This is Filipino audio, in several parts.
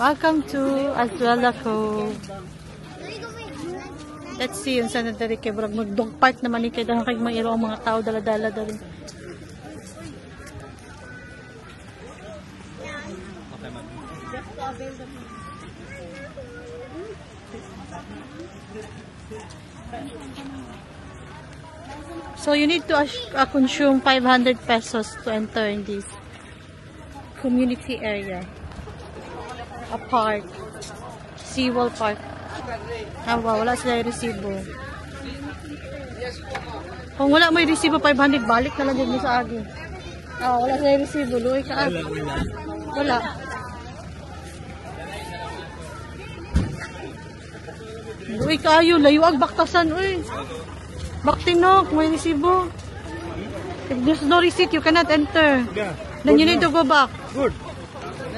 Welcome to Azuela Cove. Let's see yung sana dari kay Brag mag-dog park naman ni kay dahil kay mayroong mga tao dala-dala dari. So you need to consume 500 pesos to enter in this community area. A park. Seawall Park. Wala sila yung resibo. Kung wala mo yung resibo 500, balik na lang din sa akin. Wala sila yung resibo. Luwi ka. Wala. Luwi ka ayo. Layuag baktasan. Uy. Baktinok. May resibo. If there's no receipt, you cannot enter. Then you need to go back. Good.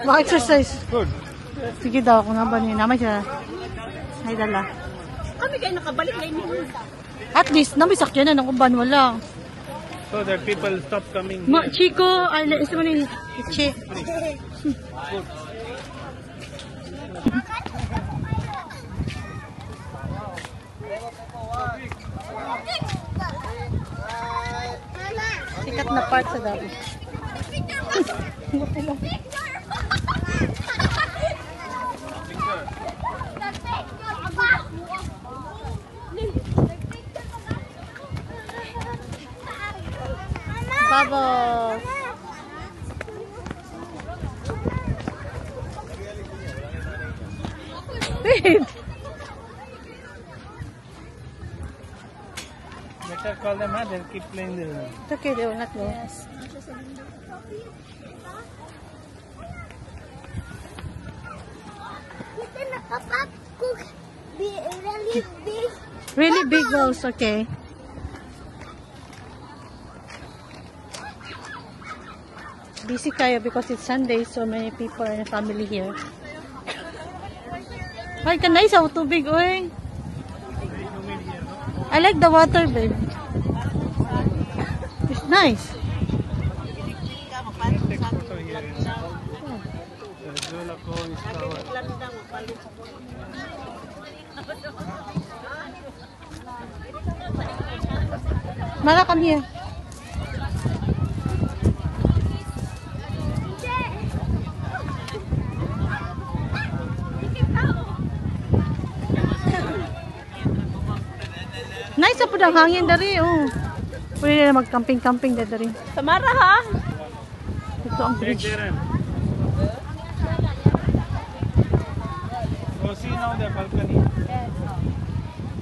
Exercise. Good. Sige daw, kung nga ba niya. Naman siya. Ay, dala. Kami kayo nakabalik na ini. At least, namin sakyan na ng kumban wala. So that people stop coming. Chico, ay, isa mo ni Chi. Sikat na part sa dati. Bubbles. Wait. Better call them, huh? They'll keep playing the... It's okay, they will not go. Yes. Really big balls, okay. Busy kayo because it's Sunday, so many people and family here. Ay, kanay sa tubig, oy. I like the water, babe. It's nice. Mara, come here. Nice po ang hangin dari, oh. Pwede na mag-camping-camping dari. Tamara ha? Ito ang bridge. Go see now the balcony.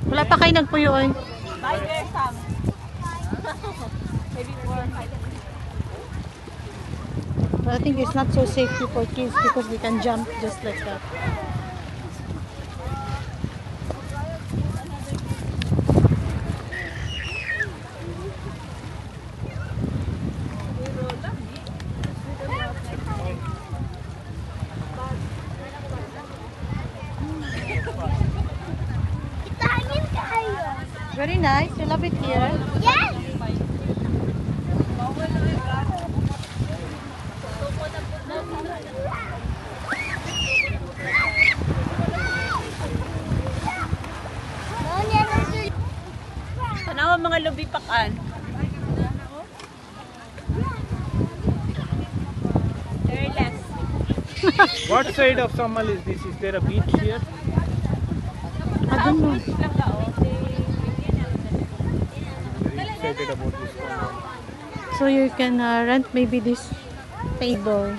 Wala pa kayo nagpuyo, oy. Bye there, Sam. Maybe 4 or 5. But I think it's not so safety for kids because we can jump just like that. Very nice. You love it here? Yes! Tanawa mga lubipakan. Very less. What side of Samal is this? Is there a beach here? I don't know. Very excited about this one. So you can rent maybe this table.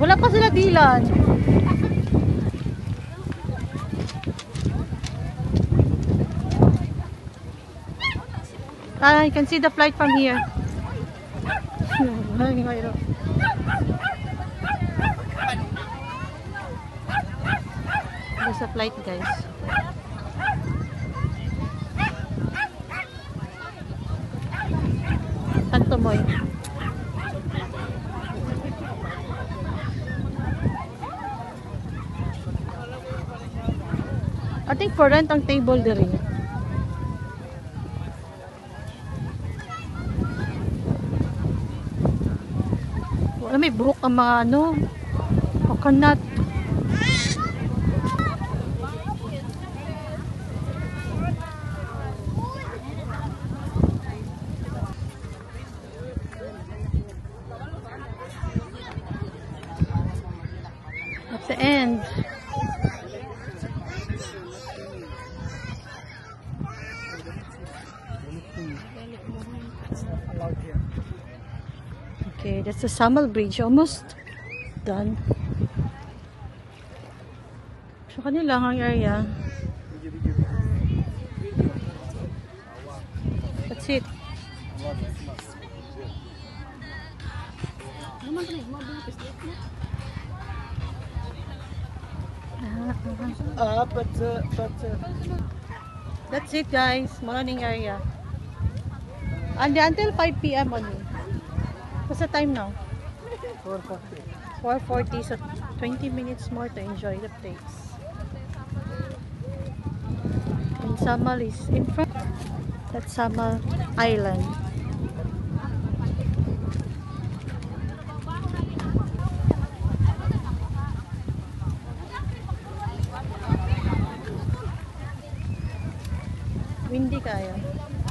Wala pa sila dilan. You can see the flight from here. There's a flight, guys. Tantomoy. I think for rent ang table diri. may buhok ang mga ano, coconut. At the end. Okay, that's the Samal Bridge. Almost done. So, kanila ang area. That's it. That's it, guys. Morning area. And until 5 p.m. only. What's the time now? 4:40. So 20 minutes more to enjoy the place. And Samal is in front. That's Samal Island. Windy kaya.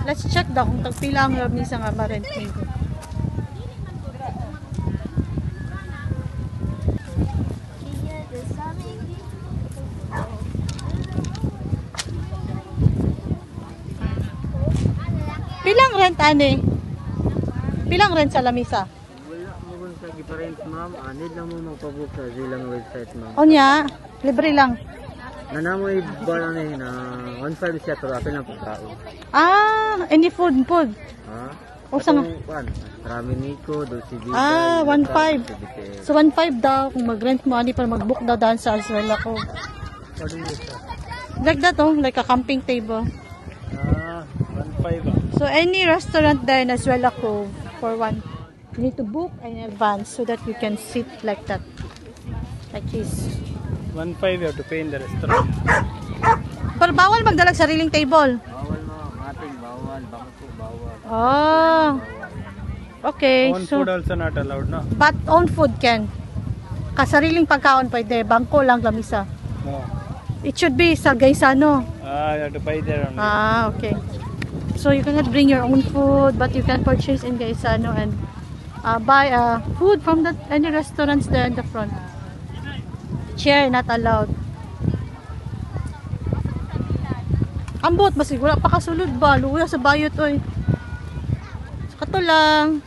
Let's check daw kung tagpila ang lamisa nga ma-renting ko. Pilang rent ane? Pilang rent sa lamisa? Wala mo sa different ma'am. Need lang mo magpabook sa zilang website ma'am. Onya, libre lang. Nanamoy ba na na 1.5 siya pero apil lang pagkao. Any food? Ha? O saan? Ramen niko, dulce vita. 1.5. So 1.5 daw kung mag-rent mo ani para mag-book daw daan sa Azuela ko. Like that like a camping table. 1.5. So any restaurant there in Azuela Cove for one, you need to book in advance so that you can sit like that. Like this. 1.5 you have to pay in the restaurant. Pero bawal magdalag sariling table. Bawal ma'am, ating bawal, bangko bawal. Oh. Okay. Own So food also not allowed, no? but own food can. Kasariling pagkaon pwede, bangko lang lamisa. No. It should be sa Gaisano. You have to buy there only. Okay. So you cannot bring your own food, but you can purchase in Gaisano and buy food from any restaurants there in the front. Chair not allowed. Ambot, basig wala pa kasulod ba? Luya sa bayot oy. So kato lang.